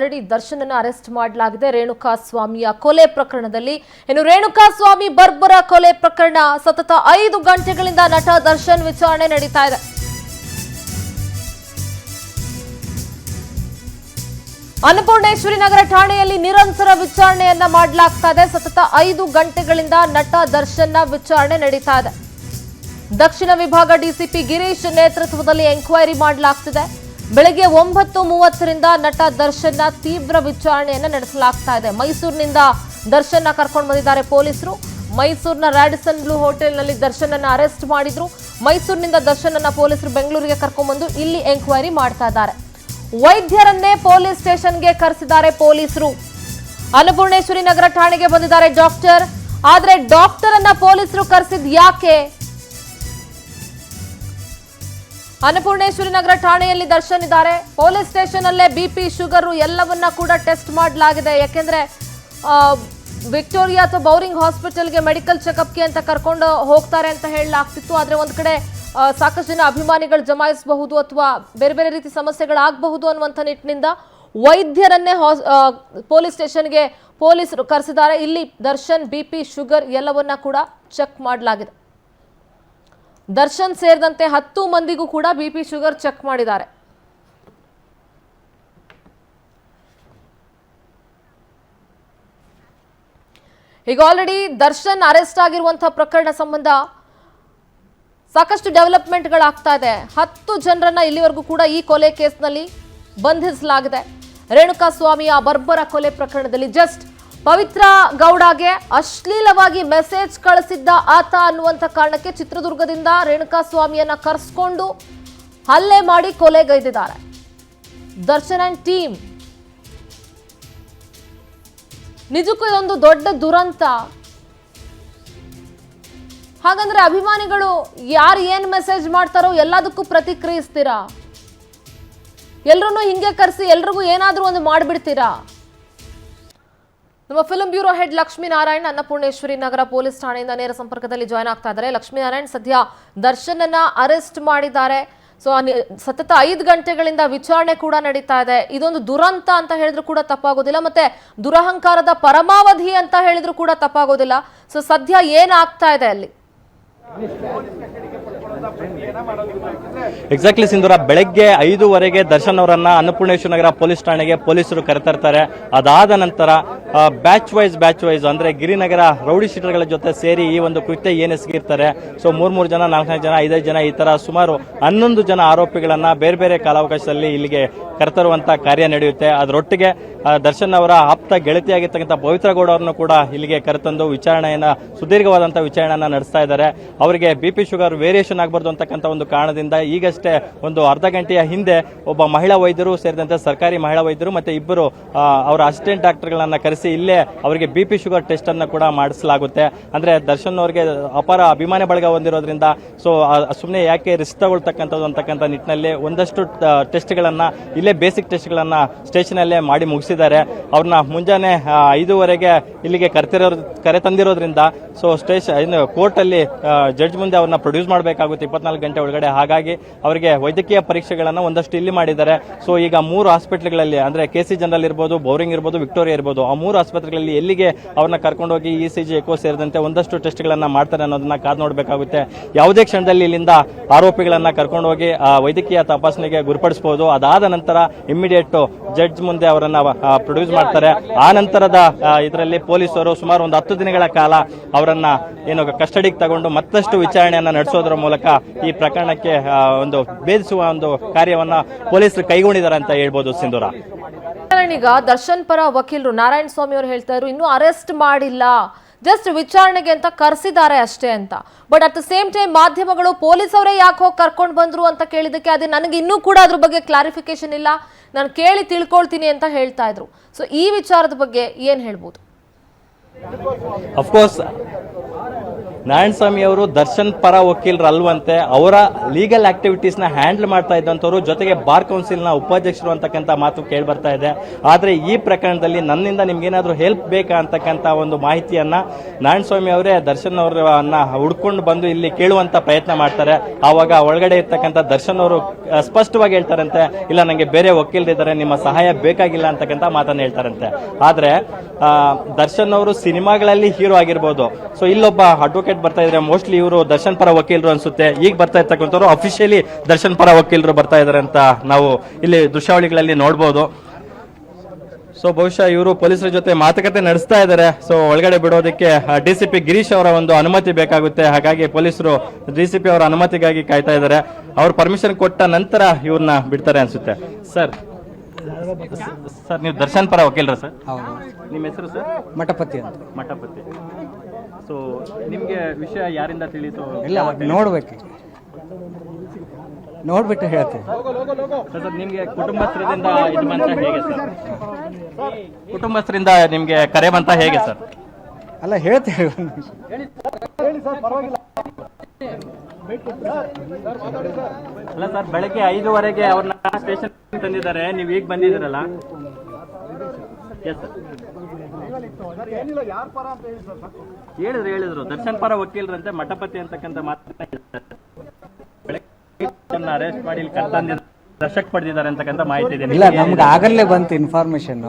Already ದರ್ಶನನ arrest ಮಾಡಲಾಗಿದೆ ರೇಣುಕಾ ಸ್ವಾಮಿಯ ಕೊಲೆ ಪ್ರಕರಣದಲ್ಲಿ. ಇನ್ನು ರೇಣುಕಾ ಸ್ವಾಮಿ ಬರ್ಬರ ಕೊಲೆ ಪ್ರಕರಣ ಸತತ 5 ಗಂಟೆಗಳಿಂದ ನಟ ದರ್ಶನ್ ವಿಚಾರಣೆ ನಡೀತಾ ಇದೆ. ಅನ್ನಪೂರ್ಣೇಶ್ವರಿ ನಗರ ಠಾಣೆಯಲ್ಲಿ ನಿರಂತರ ವಿಚಾರಣೆಯನ್ನ ಮಾಡಲಾಗ್ತಾ ಇದೆ. ಸತತ 5 ಗಂಟೆಗಳಿಂದ ನಟ ದರ್ಶನ್ನ ವಿಚಾರಣೆ ನಡೀತಾ ಇದೆ. ದಕ್ಷಿಣ ವಿಭಾಗ ಡಿಸಿಪಿ ಗಿರೀಶ್ ನೇತೃತ್ವದಲ್ಲಿ ಎಂಕ್ವೈರಿ ಮಾಡಲಾಗ್ತಿದೆ. ಬೆಳಗ್ಗೆ 9:30ರಿಂದ ನಟ ದರ್ಶನ್ನ ತೀವ್ರ ವಿಚಾರಣೆಯನ್ನ ನಡೆಸಲಾಗ್ತಾ ಇದೆ. ಮೈಸೂರಿನಿಂದ ದರ್ಶನ್ನ ಕರ್ಕೊಂಡು ಬಂದಿದ್ದಾರೆ ಪೊಲೀಸರು. ಮೈಸೂರಿನ ರಾಡಿಸನ್ ಬ್ಲೂ ಹೋಟೆಲ್ನಲ್ಲಿ ದರ್ಶನನ್ನ ಅರೆಸ್ಟ್ ಮಾಡಿದ್ರು. ಮೈಸೂರಿನಿಂದ ದರ್ಶನನ್ನ ಪೊಲೀಸರು ಬೆಂಗಳೂರಿಗೆ ಕರ್ಕೊಂಡ್ಬಂದು ಇಲ್ಲಿ ಎಂಕ್ವೈರಿ ಮಾಡ್ತಾ ಇದ್ದಾರೆ. ವೈದ್ಯರನ್ನೇ ಪೊಲೀಸ್ ಸ್ಟೇಷನ್ಗೆ ಕರೆಸಿದ್ದಾರೆ ಪೊಲೀಸರು. ಅನ್ನಪೂರ್ಣೇಶ್ವರಿ ನಗರ ಠಾಣೆಗೆ ಬಂದಿದ್ದಾರೆ ಡಾಕ್ಟರ್. ಆದ್ರೆ ಡಾಕ್ಟರ್ ಅನ್ನ ಪೊಲೀಸರು ಕರೆಸಿದ್ ಯಾಕೆ? ಅನ್ನಪೂರ್ಣೇಶ್ವರಿ ನಗರ ಠಾಣೆಯಲ್ಲಿ ದರ್ಶನ್ ಇದ್ದಾರೆ. ಪೊಲೀಸ್ ಸ್ಟೇಷನ್ ಅಲ್ಲೇ ಬಿಪಿ ಶುಗರ್ ಎಲ್ಲವನ್ನ ಕೂಡ ಟೆಸ್ಟ್ ಮಾಡಲಾಗಿದೆ. ಯಾಕೆಂದ್ರೆ ವಿಕ್ಟೋರಿಯಾ ಅಥವಾ ಬೌರಿಂಗ್ ಹಾಸ್ಪಿಟಲ್ಗೆ ಮೆಡಿಕಲ್ ಚೆಕಪ್ಗೆ ಅಂತ ಕರ್ಕೊಂಡು ಹೋಗ್ತಾರೆ ಅಂತ ಹೇಳಲಾಗ್ತಿತ್ತು. ಆದ್ರೆ ಒಂದ್ ಕಡೆ ಸಾಕಷ್ಟು ಜನ ಅಭಿಮಾನಿಗಳು ಜಮಾಯಿಸಬಹುದು ಅಥವಾ ಬೇರೆ ಬೇರೆ ರೀತಿ ಸಮಸ್ಯೆಗಳಾಗಬಹುದು ಅನ್ನುವಂಥ ನಿಟ್ಟಿನಿಂದ ವೈದ್ಯರನ್ನೇ ಪೊಲೀಸ್ ಸ್ಟೇಷನ್ಗೆ ಪೊಲೀಸರು ಕರೆಸಿದ್ದಾರೆ. ಇಲ್ಲಿ ದರ್ಶನ್ ಬಿಪಿ ಶುಗರ್ ಎಲ್ಲವನ್ನ ಕೂಡ ಚೆಕ್ ಮಾಡಲಾಗಿದೆ. ದರ್ಶನ್ ಸೇರಿದಂತೆ 10 ಮಂದಿಗೂ ಕೂಡ ಬಿಪಿ ಶುಗರ್ ಚೆಕ್ ಮಾಡಿದ್ದಾರೆ. ಈಗ ಆಲ್ರೆಡಿ ದರ್ಶನ್ ಅರೆಸ್ಟ್ ಆಗಿರುವಂತಹ ಪ್ರಕರಣ ಸಂಬಂಧ ಸಾಕಷ್ಟು ಡೆವಲಪ್ಮೆಂಟ್ಗಳಾಗ್ತಾ ಇದೆ. 10 ಜನರನ್ನ ಇಲ್ಲಿವರೆಗೂ ಕೂಡ ಈ ಕೊಲೆ ಕೇಸ್ನಲ್ಲಿ ಬಂಧಿಸಲಾಗಿದೆ. ರೇಣುಕಾ ಸ್ವಾಮಿಯ ಬರ್ಬರ ಕೊಲೆ ಪ್ರಕರಣದಲ್ಲಿ ಜಸ್ಟ್ ಪವಿತ್ರ ಗೌಡಗೆ ಅಶ್ಲೀಲವಾಗಿ ಮೆಸೇಜ್ ಕಳಿಸಿದ್ದ ಆತ ಅನ್ನುವಂಥ ಕಾರಣಕ್ಕೆ ಚಿತ್ರದುರ್ಗದಿಂದ ರೇಣುಕಾ ಸ್ವಾಮಿಯನ್ನ ಕರೆಸ್ಕೊಂಡು ಹಲ್ಲೆ ಮಾಡಿ ಕೊಲೆಗೈದಿದ್ದಾರೆ ದರ್ಶನ್ ಅಂಡ್ ಟೀಮ್. ನಿಜಕ್ಕೂ ಇದೊಂದು ದೊಡ್ಡ ದುರಂತ. ಹಾಗಂದ್ರೆ ಅಭಿಮಾನಿಗಳು ಯಾರು ಏನ್ ಮೆಸೇಜ್ ಮಾಡ್ತಾರೋ ಎಲ್ಲದಕ್ಕೂ ಪ್ರತಿಕ್ರಿಯಿಸ್ತೀರಾ? ಎಲ್ರೂ ಹಿಂಗೆ ಕರೆಸಿ ಎಲ್ರಿಗೂ ಏನಾದ್ರೂ ಒಂದು ಮಾಡ್ಬಿಡ್ತೀರಾ? ನಮ್ಮ film bureau head Lakshminarayan Annapoorneshwari Nagar police ಠಾಣೆಯಿಂದ ನೇರ ಸಂಪರ್ಕದಲ್ಲಿ ಜಾಯ್ನ್ ಆಗ್ತಾ ಇದ್ದಾರೆ. ಲಕ್ಷ್ಮೀನಾರಾಯಣ್, ಸದ್ಯ ದರ್ಶನನ್ನ ಅರೆಸ್ಟ್ ಮಾಡಿದ್ದಾರೆ. ಸೊ ಸತತ 5 ಗಂಟೆಗಳಿಂದ ವಿಚಾರಣೆ ಕೂಡ ನಡೀತಾ ಇದೆ. ಇದೊಂದು ದುರಂತ ಅಂತ ಹೇಳಿದ್ರು ಕೂಡ ತಪ್ಪಾಗೋದಿಲ್ಲ, ಮತ್ತೆ ದುರಹಂಕಾರದ ಪರಮಾವಧಿ ಅಂತ ಹೇಳಿದ್ರು ಕೂಡ ತಪ್ಪಾಗೋದಿಲ್ಲ. ಸೊ ಸದ್ಯ ಏನಾಗ್ತಾ ಇದೆ ಅಲ್ಲಿ? ಎಕ್ಸಾಕ್ಟ್ಲಿ ಸಿಂಧೂರ, ಬೆಳಗ್ಗೆ 5:15 ದರ್ಶನ್ ಅವರನ್ನ ಅನ್ನಪೂರ್ಣೇಶ್ವರ ನಗರ ಪೊಲೀಸ್ ಠಾಣೆಗೆ ಪೊಲೀಸರು ಕರೆತರ್ತಾರೆ. ಅದಾದ ನಂತರ ಬ್ಯಾಚ್ ವೈಸ್ ಅಂದ್ರೆ ಗಿರಿನಗರ ರೌಡಿ ಶೀಟರ್ಗಳ ಜೊತೆ ಸೇರಿ ಈ ಒಂದು ಕೃತ್ಯ ಏನೆಸಗಿರ್ತಾರೆ. ಸೊ 3 ಜನ, 4 ಜನ, 5 ಜನ, ಈ ತರ ಸುಮಾರು 11 ಜನ ಆರೋಪಿಗಳನ್ನ ಬೇರೆ ಬೇರೆ ಕಾಲಾವಕಾಶದಲ್ಲಿ ಇಲ್ಲಿಗೆ ಕರೆತರುವಂತ ಕಾರ್ಯ ನಡೆಯುತ್ತೆ. ಅದರೊಟ್ಟಿಗೆ ದರ್ಶನ್ ಅವರ ಆಪ್ತ ಗೆಳತಿಯಾಗಿರ್ತಕ್ಕಂಥ ಪವಿತ್ರ ಗೌಡ ಅವರನ್ನು ಕೂಡ ಇಲ್ಲಿಗೆ ಕರೆತಂದು ವಿಚಾರಣೆಯನ್ನ ಸುದೀರ್ಘವಾದಂತಹ ವಿಚಾರಣೆಯನ್ನ ನಡೆಸ್ತಾ ಇದ್ದಾರೆ. ಅವರಿಗೆ ಬಿಪಿ ಶುಗರ್ ವೇರಿಯೇಷನ್ ಆಗಬಾರ್ದು ಅಂತಕ್ಕಂಥ ಒಂದು ಕಾರಣದಿಂದ ಈಗಷ್ಟೇ ಒಂದು ಅರ್ಧ ಗಂಟೆಯ ಹಿಂದೆ ಒಬ್ಬ ಮಹಿಳಾ ವೈದ್ಯರು ಸೇರಿದಂತೆ ಸರ್ಕಾರಿ ಮಹಿಳಾ ವೈದ್ಯರು ಮತ್ತೆ ಇಬ್ಬರು ಅವರ ಅಸಿಸ್ಟೆಂಟ್ ಡಾಕ್ಟರ್ಗಳನ್ನ ಕರೆಸಿ ಇಲ್ಲೇ ಅವರಿಗೆ ಬಿಪಿ ಶುಗರ್ ಟೆಸ್ಟ್ ಅನ್ನ ಕೂಡ ಮಾಡಿಸಲಾಗುತ್ತೆ. ಅಂದ್ರೆ ದರ್ಶನ್ ಅವರಿಗೆ ಅಪಾರ ಅಭಿಮಾನಿ ಬಳಗ ಹೊಂದಿರೋದ್ರಿಂದ ಸೊ ಸುಮ್ಮನೆ ಯಾಕೆ ರಿಸ್ಕ್ ತಗೊಳ್ತಕ್ಕಂಥದ್ದು ಅಂತಕ್ಕಂಥ ನಿಟ್ಟಿನಲ್ಲಿ ಒಂದಷ್ಟು ಟೆಸ್ಟ್ ಗಳನ್ನ ಇಲ್ಲೇ ಬೇಸಿಕ್ ಟೆಸ್ಟ್ ಗಳನ್ನ ಸ್ಟೇಷನ್ ಅಲ್ಲೇ ಮಾಡಿ ಮುಗಿಸಿದ್ದಾರೆ. ಅವ್ರನ್ನ ಮುಂಜಾನೆ 5:15 ಇಲ್ಲಿಗೆ ಕರೆ ತಂದಿರೋದ್ರಿಂದ ಸೊ ಸ್ಟೇಷನ್ ಕೋರ್ಟ್ ಅಲ್ಲಿ ಜಡ್ಜ್ ಮುಂದೆ ಅವ್ರನ್ನ ಪ್ರೊಡ್ಯೂಸ್ ಮಾಡಬೇಕಾಗುತ್ತೆ 24 ಗಂಟೆ ಒಳಗಡೆ. ಹಾಗಾಗಿ ಅವರಿಗೆ ವೈದ್ಯಕೀಯ ಪರೀಕ್ಷೆಗಳನ್ನ ಒಂದಷ್ಟು ಇಲ್ಲಿ ಮಾಡಿದ್ದಾರೆ. ಸೊ ಈಗ 3 ಹಾಸ್ಪಿಟಲ್ಗಳಲ್ಲಿ ಅಂದ್ರೆ ಕೆಸಿ ಜನರಲ್ ಇರ್ಬೋದು, ಬೌರಿಂಗ್ ಇರ್ಬೋದು, ವಿಕ್ಟೋರಿಯಾ ಇರ್ಬೋದು, ಆ 3 ಆಸ್ಪತ್ರೆಗಳಲ್ಲಿ ಎಲ್ಲಿಗೆ ಅವ್ರನ್ನ ಕರ್ಕೊಂಡೋಗಿ ಇಸಿಜಿ, ಎಕೋ ಸೇರಿದಂತೆ ಒಂದಷ್ಟು ಟೆಸ್ಟ್ ಗಳನ್ನ ಮಾಡ್ತಾರೆ ಅನ್ನೋದನ್ನ ಕಾದು ನೋಡಬೇಕಾಗುತ್ತೆ. ಯಾವುದೇ ಕ್ಷಣದಲ್ಲಿ ಇಲ್ಲಿಂದ ಆರೋಪಿಗಳನ್ನ ಕರ್ಕೊಂಡೋಗಿ ವೈದ್ಯಕೀಯ ತಪಾಸಣೆಗೆ ಗುರುಪಡಿಸಬಹುದು. ಅದಾದ ನಂತರ ಇಮಿಡಿಯೇಟ್ ಜಡ್ಜ್ ಮುಂದೆ ಅವರನ್ನ ಪ್ರೊಡ್ಯೂಸ್ ಮಾಡ್ತಾರೆ. ಆ ನಂತರದ ಇದರಲ್ಲಿ ಪೊಲೀಸರು ಸುಮಾರು ಒಂದು 10 ದಿನಗಳ ಕಾಲ ಅವರನ್ನ ಏನು ಕಸ್ಟಡಿಗೆ ತಗೊಂಡು ಮತ್ತಷ್ಟು ವಿಚಾರಣೆಯನ್ನ ನಡೆಸೋದ್ರ ಮೂಲಕ ಈ ಪ್ರಕರಣಕ್ಕೆ ಒಂದು ಭೇದಿಸುವ ಒಂದು ಕಾರ್ಯವನ್ನ ಪೊಲೀಸರು ಕೈಗೊಂಡಿದ್ದಾರೆ ಅಂತ ಹೇಳ್ಬೋದು ಸಿಂಧೂರ. ಈಗ ದರ್ಶನ್ ಪರ ವಕೀಲರು ನಾರಾಯಣ ಸ್ವಾಮಿ ಅವರು ಹೇಳ್ತಾ ಇದ್ರು ಇನ್ನೂ ಅರೆಸ್ಟ್ ಮಾಡಿಲ್ಲ, ಜಸ್ಟ್ ವಿಚಾರಣೆಗೆ ಅಂತ ಕರೆಸಿದ್ದಾರೆ ಅಷ್ಟೇ ಅಂತ. But at the same time ಮಾಧ್ಯಮಗಳು ಪೊಲೀಸ್ ಅವರೇ ಯಾಕೆ ಹೋಗಿ ಕರ್ಕೊಂಡು ಬಂದ್ರು ಅಂತ ಕೇಳಿದಕ್ಕೆ ಅದೇ ನನಗೆ ಇನ್ನೂ ಕೂಡ ಅದ್ರ ಬಗ್ಗೆ ಕ್ಲಾರಿಫಿಕೇಶನ್ ಇಲ್ಲ, ನಾನು ಕೇಳಿ ತಿಳ್ಕೊಳ್ತೀನಿ ಅಂತ ಹೇಳ್ತಾ ಇದ್ರು. ಸೊ ಈ ವಿಚಾರದ ಬಗ್ಗೆ ಏನ್ ಹೇಳ್ಬೋದು? ಅಫ್ಕೋರ್ಸ್ ನಾರಾಯಣಸ್ವಾಮಿ ಅವರು ದರ್ಶನ್ ಪರ ವಕೀಲರು ಅಲ್ವಂತೆ, ಅವರ ಲೀಗಲ್ ಆಕ್ಟಿವಿಟೀಸ್ ನ ಹ್ಯಾಂಡಲ್ ಮಾಡ್ತಾ ಇದ್ದಂಥವ್ರು, ಜೊತೆಗೆ ಬಾರ್ ಕೌನ್ಸಿಲ್ ನ ಉಪಾಧ್ಯಕ್ಷರು ಅಂತಕ್ಕಂಥ ಮಾತು ಕೇಳಿ ಬರ್ತಾ ಇದೆ. ಆದ್ರೆ ಈ ಪ್ರಕರಣದಲ್ಲಿ ನನ್ನಿಂದ ನಿಮ್ಗೇನಾದ್ರೂ ಹೆಲ್ಪ್ ಬೇಕಾ ಅಂತಕ್ಕಂಥ ಒಂದು ಮಾಹಿತಿಯನ್ನ ನಾರಾಯಣಸ್ವಾಮಿ ಅವರೇ ದರ್ಶನ್ ಅವರನ್ನ ಹುಡ್ಕೊಂಡು ಬಂದು ಇಲ್ಲಿ ಕೇಳುವಂತ ಪ್ರಯತ್ನ ಮಾಡ್ತಾರೆ. ಆವಾಗ ಒಳಗಡೆ ಇರ್ತಕ್ಕಂಥ ದರ್ಶನ್ ಅವರು ಸ್ಪಷ್ಟವಾಗಿ ಹೇಳ್ತಾರಂತೆ, ಇಲ್ಲ ನಂಗೆ ಬೇರೆ ವಕೀಲರಿದ್ದಾರೆ, ನಿಮ್ಮ ಸಹಾಯ ಬೇಕಾಗಿಲ್ಲ ಅಂತಕ್ಕಂಥ ಮಾತನ್ನ ಹೇಳ್ತಾರಂತೆ. ಆದ್ರೆ ದರ್ಶನ್ ಅವರು ಸಿನಿಮಾಗಳಲ್ಲಿ ಹೀರೋ ಆಗಿರ್ಬೋದು. ಸೊ ಇಲ್ಲೊಬ್ಬ ಅಡ್ವೊಕೇಟ್ ಬರ್ತಾ ಇದ್ರೆ, ಮೋಸ್ಟ್ಲಿ ಇವರು ದರ್ಶನ್ ಪರ ವಕೀಲರು ಅನ್ಸುತ್ತೆ. ಈಗ ಬರ್ತಾ ಇರ್ತಕ್ಕಂಥವ್ರು ಅಫಿಷಿಯಲಿ ದರ್ಶನ್ ಪರ ವಕೀಲರು ಬರ್ತಾ ಇದಾರೆ ಅಂತ ನಾವು ಇಲ್ಲಿ ದೃಶ್ಯಾವಳಿಗಳಲ್ಲಿ ನೋಡಬಹುದು. ಸೊ ಬಹುಶಃ ಇವರು ಪೊಲೀಸರ ಜೊತೆ ಮಾತುಕತೆ ನಡೆಸ್ತಾ ಇದ್ದಾರೆ. ಸೊ ಒಳಗಡೆ ಬಿಡೋದಕ್ಕೆ ಡಿಸಿಪಿ ಗಿರೀಶ್ ಅವರ ಒಂದು ಅನುಮತಿ ಬೇಕಾಗುತ್ತೆ. ಹಾಗಾಗಿ ಪೊಲೀಸರು ಡಿಸಿಪಿ ಅವರ ಅನುಮತಿಗಾಗಿ ಕಾಯ್ತಾ ಇದ್ದಾರೆ. ಅವ್ರು ಪರ್ಮಿಷನ್ ಕೊಟ್ಟ ನಂತರ ಇವ್ರನ್ನ ಬಿಡ್ತಾರೆ ಅನ್ಸುತ್ತೆ. ಸರ್ ನೀವು ದರ್ಶನ್ ಪರ ವಕೀಲರ ಸರ್? ಹೌದು. ನಿಮ್ಮ ಹೆಸರು ಸರ್? ಮಠಪತಿ ಅಂತ. ಮಠಪತಿ. ಸೊ ನಿಮ್ಗೆ ವಿಷಯ ಯಾರಿಂದ ತಿಳಿತು? ಇಲ್ಲ, ನೋಡ್ಬೇಕು, ನೋಡ್ಬಿಟ್ಟು ಹೇಳ್ತೀನಿ. ಸರ್ ನಿಮ್ಗೆ ಕುಟುಂಬಸ್ಥರಿಂದ ಇದು ಬಂತ ಹೇಗೆ ಸರ್? ಕುಟುಂಬಸ್ಥರಿಂದ ನಿಮ್ಗೆ ಕರೆ ಬಂತ ಹೇಗೆ ಸರ್? ಅಲ್ಲ, ಹೇಳ್ತೇವೆ. ಅಲ್ಲ ಸರ್, ಬೆಳಗ್ಗೆ 5:15 ಅವ್ರನ್ನ ಸ್ಟೇಷನ್ ತಂದಿದ್ದಾರೆ, ನೀವು ಈಗ ಬಂದಿದ್ದೀರಲ್ಲ? ಹೇಳಿದ್ರು ದರ್ಶನ್ ಪರ ವಕೀಲರಂತೆ, ಮಠಪತಿ ಅಂತಕ್ಕಂಥ ಮಾತನ್ನ ಬೆಳಗ್ಗೆ ಅರೆಸ್ಟ್ ಮಾಡಿ ಇಲ್ಲಿ ಕರ್ತಂದಿದ್ದಾರೆ, ದರ್ಶಕ್ ಪಡೆದಿದ್ದಾರೆ ಅಂತಕ್ಕಂಥ ಮಾಹಿತಿ ಇದೆ. ಇಲ್ಲ, ನಮ್ಗೆ ಆಗಲೇ ಬಂತು ಇನ್ಫಾರ್ಮೇಶನ್.